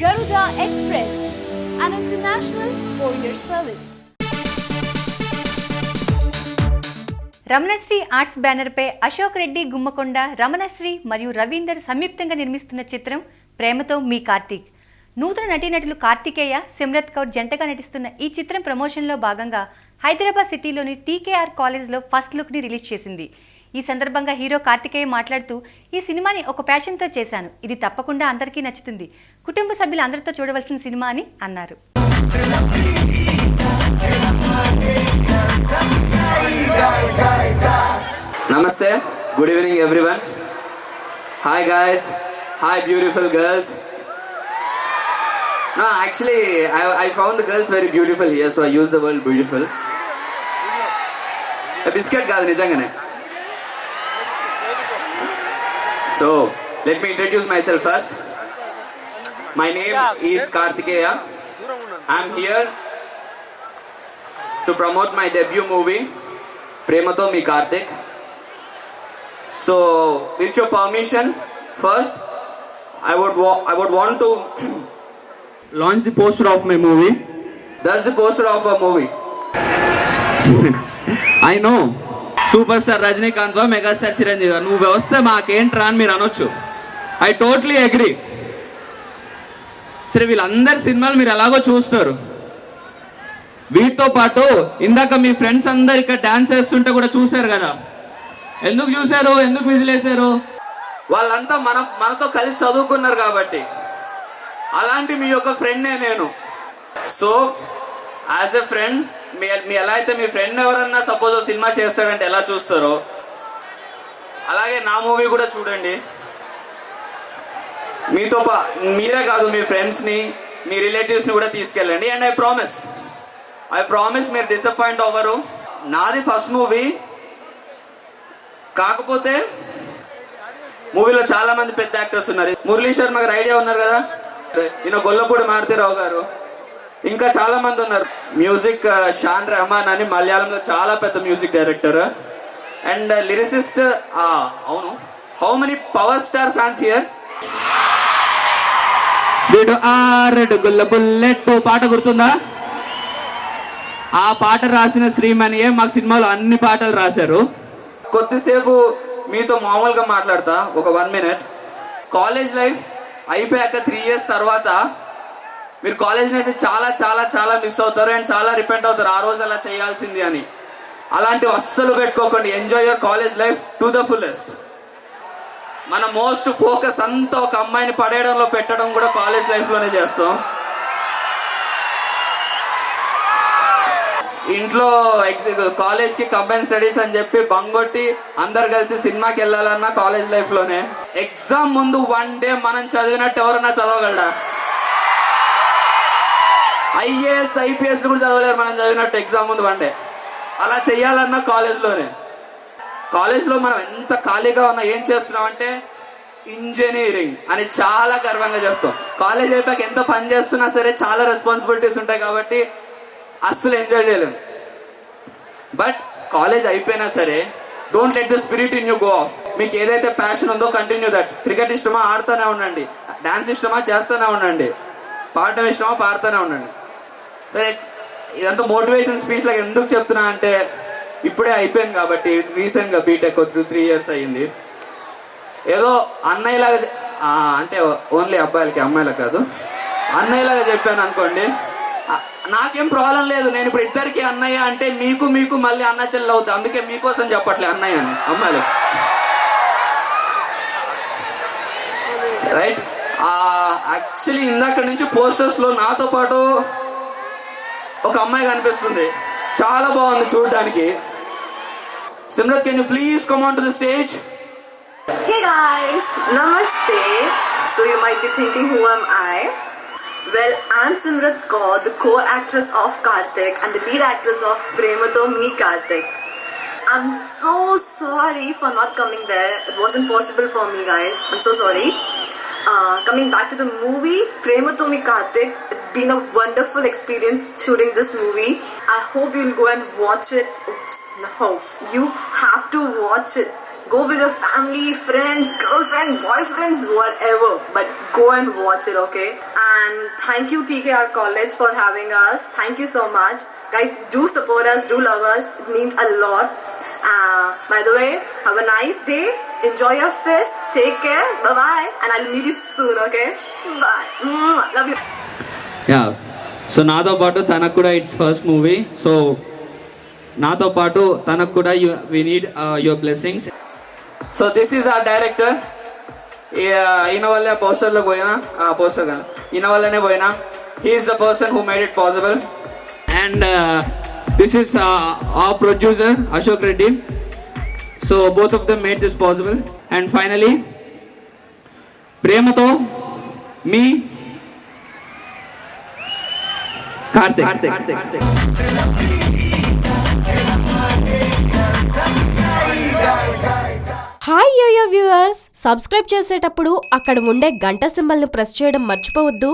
Garuda Express, an international courier service. Ramanasri arts బ్యానర్పై అశోక్ రెడ్డి గుమ్మకొండ, రమణశ్రీ మరియు రవీందర్ సంయుక్తంగా నిర్మిస్తున్న చిత్రం ప్రేమతో మీ కార్తీక్. నూతన నటీనటులు కార్తికేయ, సిమ్రత్ కౌర్ జంటగా నటిస్తున్న ఈ చిత్రం ప్రమోషన్లో భాగంగా హైదరాబాద్ సిటీలోని టీకేఆర్ కాలేజ్లో ఫస్ట్ లుక్ని రిలీజ్ చేసింది. ఈ సందర్భంగా హీరో కార్తికేయ మాట్లాడుతూ, ఈ సినిమాని ఒక ప్యాషన్తో చేశాను, ఇది తప్పకుండా అందరికీ నచ్చుతుంది, కుటుంబ సభ్యులు అందరితో చూడవలసిన సినిమా అని అన్నారు. Namaste, good evening everyone. Hi guys, hi beautiful girls. No, actually I found the girls very beautiful here, so I use the word beautiful. A biscuit kaadu nijangane. So, let me introduce myself first. My name is Karthikeya. I am here to promote my debut movie, Premato Mi Karthik. So, with your permission, first, I would want to launch the poster of my movie. That's the poster of a movie. I know. Super star Rajinikanth megastar Chiranjeevi, నువ్వు వస్తే మాకేంట్రా అని మీరు అనొచ్చు. I totally agree. సరే, వీళ్ళందరి సినిమాలు మీరు ఎలాగో చూస్తారు. వీటితో పాటు ఇందాక మీ ఫ్రెండ్స్ అందరు ఇక్కడ డాన్స్ వేస్తుంటే కూడా చూశారు కదా. ఎందుకు చూశారు, ఎందుకు విజిలేశారు? వాళ్ళంతా మనతో కలిసి చదువుకున్నారు కాబట్టి. అలాంటి మీ యొక్క ఫ్రెండ్నే నేను. సో యాజ్ ఎ ఫ్రెండ్, మీ ఎలా అయితే మీ ఫ్రెండ్ ఎవరన్నా సపోజ్ సినిమా చేస్తాడంటే ఎలా చూస్తారో, అలాగే నా మూవీ కూడా చూడండి. మీరే కాదు, మీ ఫ్రెండ్స్ని, మీ రిలేటివ్స్ని కూడా తీసుకెళ్ళండి. అండ్ ఐ ప్రామిస్ మీరు డిసప్పాయింట్ అవ్వరు. నాది ఫస్ట్ మూవీ, కాకపోతే మూవీలో చాలా మంది పెద్ద యాక్టర్స్ ఉన్నారు. మురళీ శర్మ గారు ఐడియా ఉన్నారు కదా, ఈయన గొల్లపూడి మారుతీరావు గారు, ఇంకా చాలా మంది ఉన్నారు. మ్యూజిక్ షాన్ రెహమాన్ అని మలయాళంలో చాలా పెద్ద మ్యూజిక్ డైరెక్టర్ అండ్ లిరిసిస్ట్. అవును, how many power star fans here? వీడు ఆరెడు గుల్ల బుల్లెట్ పాట గుర్తుందా? ఆ పాట రాసిన శ్రీమణియే మాకు సినిమాలో అన్ని పాటలు రాశారు. కొద్దిసేపు మీతో మామూలుగా మాట్లాడతా, ఒక 1 minute. కాలేజ్ లైఫ్ అయిపోయాక 3 years తర్వాత మీరు కాలేజ్ని అయితే చాలా చాలా చాలా మిస్ అవుతారు అండ్ చాలా రిపెంట్ అవుతారు, ఆ రోజు అలా చేయాల్సింది అని. అలాంటివి అస్సలు పెట్టుకోకండి. Enjoy your college life to the fullest. మన మోస్ట్ ఫోకస్ అంతా ఒక అమ్మాయిని పడేయడంలో పెట్టడం కూడా కాలేజ్ లైఫ్లోనే చేస్తాం. ఇంట్లో కాలేజ్కి కంబైన్ స్టడీస్ అని చెప్పి బంగొట్టి అందరు కలిసి సినిమాకి వెళ్ళాలన్నా కాలేజ్ లైఫ్లోనే. ఎగ్జామ్ ముందు 1 day మనం చదివినట్టు ఎవరన్నా చదవగలరా? ఐఏఎస్ ఐపీఎస్ కూడా చదవలేరు మనం చదివినట్టు ఎగ్జామ్ ముందు 1 day. అలా చెయ్యాలన్నా కాలేజ్లోనే. కాలేజ్లో మనం ఎంత ఖాళీగా ఉన్నా ఏం చేస్తున్నాం అంటే ఇంజనీరింగ్ అని చాలా గర్వంగా చెప్తాం. కాలేజ్ అయిపోయాక ఎంత పని చేస్తున్నా సరే చాలా రెస్పాన్సిబిలిటీస్ ఉంటాయి కాబట్టి అస్సలు ఎంజాయ్ చేయలేము. బట్ కాలేజ్ అయిపోయినా సరే don't let the spirit in you go of. మీకు ఏదైతే ప్యాషన్ ఉందో కంటిన్యూ దట్. క్రికెట్ ఇష్టమా, ఆడుతూనే ఉండండి. డాన్స్ ఇష్టమా, చేస్తూనే ఉండండి. పాడటం ఇష్టమా, పాడుతూనే ఉండండి. సరే, ఇదంతా మోటివేషన్ స్పీచ్ లాగా ఎందుకు చెప్తున్నా అంటే ఇప్పుడే అయిపోయింది కాబట్టి. రీసెంట్గా బీటెక్ 3 years అయ్యింది. ఏదో అన్నయ్యలాగా, అంటే ఓన్లీ అబ్బాయిలకి, అమ్మాయిలకు కాదు, అన్నయ్యలాగా చెప్పాను అనుకోండి. నాకేం ప్రాబ్లం లేదు. నేను ఇప్పుడు ఇద్దరికి అన్నయ్య అంటే మీకు మళ్ళీ అన్న చెల్లెలు అవుతుంది. అందుకే మీకోసం చెప్పట్లే అన్నయ్య అని అమ్మాయిలు, రైట్? యాక్చువల్లీ ఇందాక నుంచి పోస్టర్స్లో నాతో పాటు ఒక అమ్మాయి కనిపిస్తుంది, చాలా బాగుంది చూడడానికి. Simrat, can you please come on to the stage? Hey guys, Namaste. So you might be thinking, who am I? Well, I'm Simrat Kaur, the co-actress of Karthik and the lead actress of Premato Mi Karthik. I'm so sorry for not coming there. It wasn't possible for me, guys. I'm so sorry. Coming back to the movie, Premato Mi Karthik, it's been a wonderful experience shooting this movie. I hope you'll go and watch it. Oops, no. You have to watch it. Go with your family, friends, girlfriend, boyfriends, whatever. But go and watch it, okay? And And thank you TKR College for having us. Thank you so much. Guys, do support us, do love us. It means a lot. By the way, have a nice day. Enjoy your fest. Take care. Bye-bye. And I'll meet you soon, okay? Bye. Mwah. Love you. Yeah so నాతో పాటు తనకు కూడా it's first movie. So నాతో పాటు తనకు కూడా we need your blessings. So this is our director. ఈయన వల్లే పోస్టర్లో పోయినా, పోస్టర్ కదా, ఈయన వల్లనే పోయినా. He's the person who made it possible. And this is our producer Ashok Reddy. So both of them made this possible. And finally ప్రేమతో మీ Karthik. Hi yoyo viewers, subscribe చేసేటప్పుడు అక్కడ ఉండే గంట సింబల్ను ప్రెస్ చేయడం మర్చిపోవద్దు.